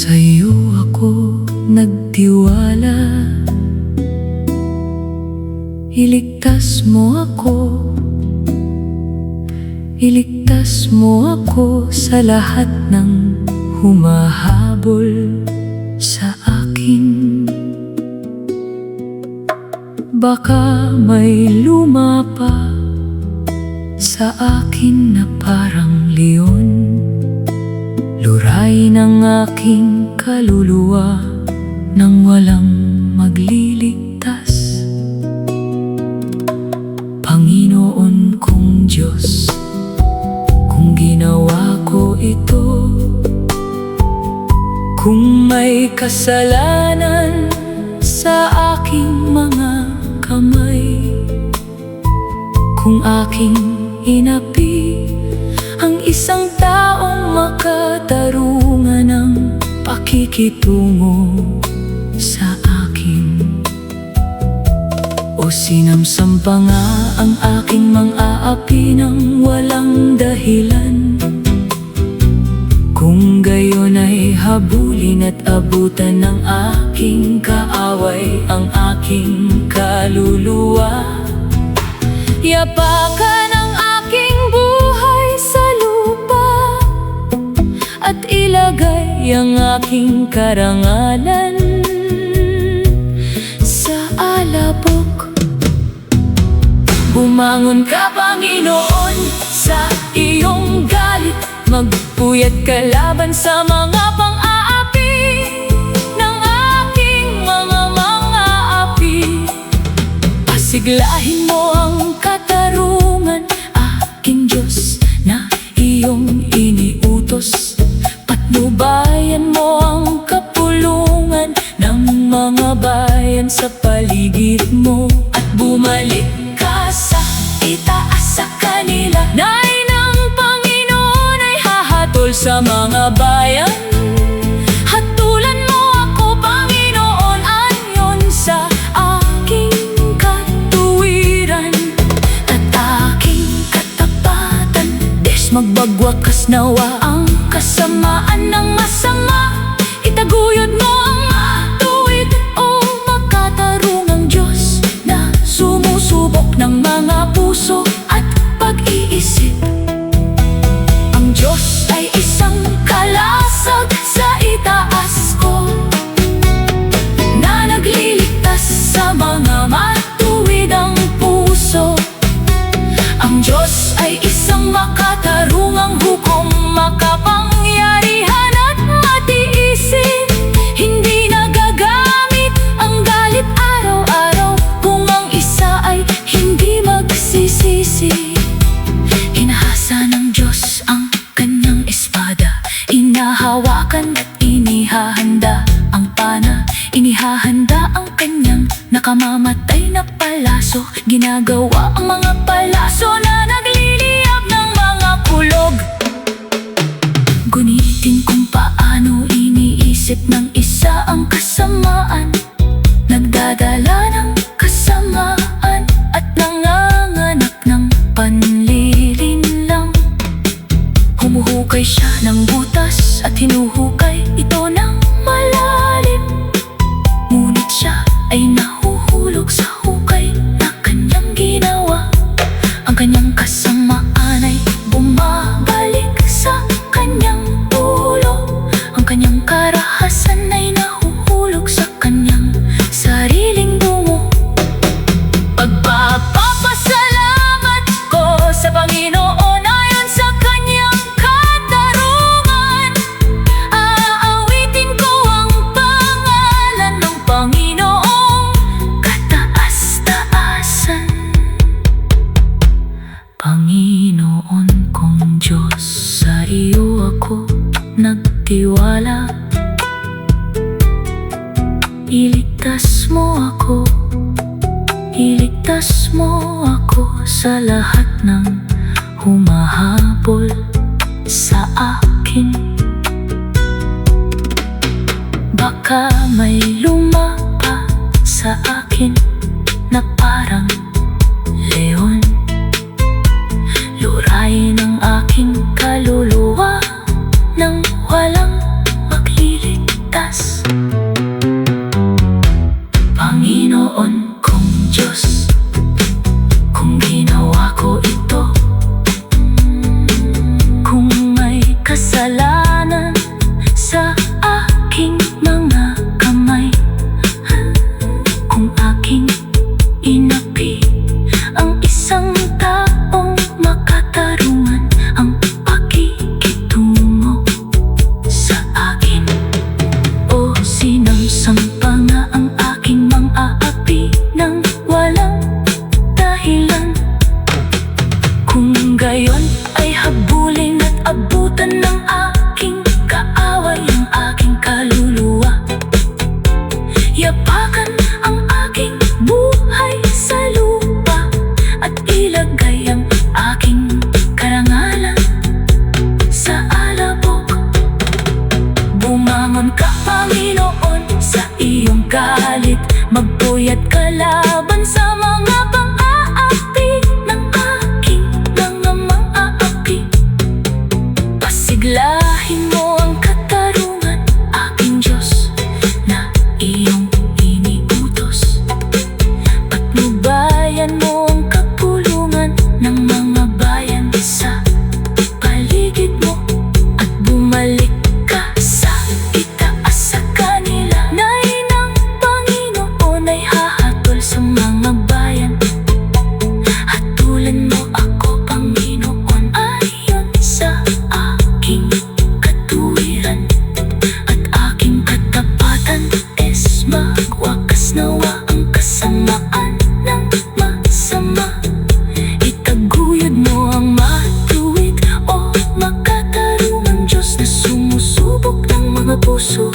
Sa'yo ako nagtiwala, iligtas mo ako, iligtas mo ako sa lahat ng humahabol sa akin. Baka may lumapa sa akin na parang leon, luray ng aking kaluluwa nang walang magliligtas. Panginoon kong Diyos, kung ginawa ko ito, kung may kasalanan sa aking mga kamay, kung aking inapi ang isang taong makatarungan ng pakikitungo sa akin, o sinamsam pa nga ang aking mang-aapi ng walang dahilan, kung gayon ay habulin at abutan ng aking kaaway ang aking kaluluwa, yapakan ang aking buhay sa lupa at ilagay ang aking karangalan sa alabok. Bumangon ka, Panginoon, sa iyong galit, magpuyat ka laban sa mga pang-aapi ng aking mga mang-aapi. Pasiglahin mo ang katarungan, aking Diyos na iyong iniutos. Patnubayan mo ang kapulungan ng mga bayan sa paligid mo, at bumalik ka sa itaas sa kanila. Nai ng Panginoon ay hahatol sa mga bayan. Hatulan mo ako, Panginoon, ayon sa aking katuwiran at aking katapatan. Des magbagwakas nawa ang kasamaan ng masama, itaguyod mo ang matuwid, o makatarungang Diyos na sumusubok ng mga puso at pag-iisip. Ang Diyos ay isang kalasag sa itaas ko, na nagliligtas sa mga matuwid ang puso. Ang Diyos ay isang makatarungang hukom, makapangyarihan at matiisin. Hindi nagagamit ang galit araw-araw kung ang isa ay hindi magsisisi. Hinahasa ng Diyos ang kanyang espada, inahawakan at inihahanda ang pana, inihahanda ang kanyang nakamamatay na palaso. Ginagawa ang mga palaso na nagliliyab ng mga kulog. Gunitin kung paano iniisip ng isa ang kasamaan, nagdadala ng kasamaan at nanganganak ng panlilinlang. Humuhukay siya ng butas at hinuhukay ito ng malalim, ngunit siya ay nahuhulog sa hukay na kanyang ginawa. Ang kanyang kasamaan ay bumabalik sa kanyang ulo, ang kanyang karahasan ay nahuhulog sa kanyang sariling bungo. Pagpapasalamat ko sa Panginoon ayon sa kanyang katarungan, aawitin ko ang pangalan ng Panginoong kataas-taasan. Panginoon kong Diyos, sa iyo ako nagtiwala, iligtas mo ako, iligtas mo ako sa lahat ng humahabol sa akin. Baka may lumapa sa akin na parang leon, luray ng aking kaluluwa nang walang magliligtas. Bumangon ka, Panginoon, sa iyong galit. Magpuyat ka laban sa mga pang-aapi ng aking mga mang-aapi. Pasiglahin mo ang katarungan, aking Diyos, na iyong iniutos. Patnubayan mo ang kapulungan ng mga bayan sa paligid mo, at bumalik ka sa itaas sa kanila. Nais ng Panginoon ay hahatol sa mga bayan. Hatulan mo ako, Panginoon, ayon sa aking katuwiran at aking katapatan. Magwakas nawa ang kasamaan ng masama. Itaguyod mo ang matuwid, o makatarungang Diyos na sumusubok ng mga puso.